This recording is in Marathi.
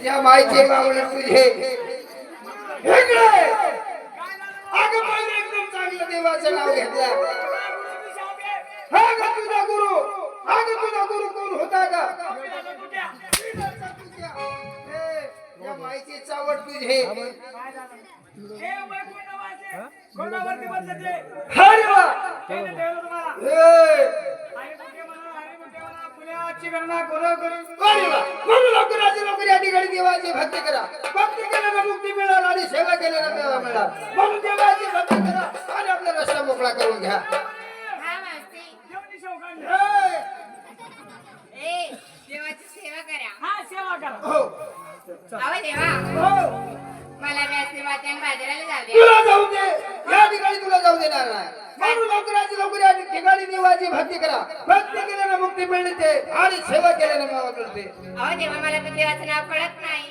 या माईचे बावळ तुझे इकडे अगं पहिले एकदम चांगलं देवाचं नाव घेतलं हा ग तुझा गुरु हा ग तुझा गुरु कोण होता का या माईची चावट तुझे हरे वा या ठिकाणी देवाची भक्ती करा भक्ती केल्यानं मुक्ती मिळाल आणि सेवा केल्यानं मेवा मिळाल म्हणून देवाची भक्ती करा आणि आपला रस्ता मोकळा करून घ्या देवाची सेवा करा हा सेवा करा हो अहो देवा हो मला व्यासने वाट्यान बाजाराला जाऊ द्या तुला जाऊ दे या ठिकाणी तुला जाऊ देणार नाही म्हणून लवकर या ठिकाणी देवाची भक्ती करा भक्ती केल्यानं मुक्ती मिळते आणि सेवा केल्यानं मेवा मिळते अहो देवा मला तर देवाचं नाव कळत नाही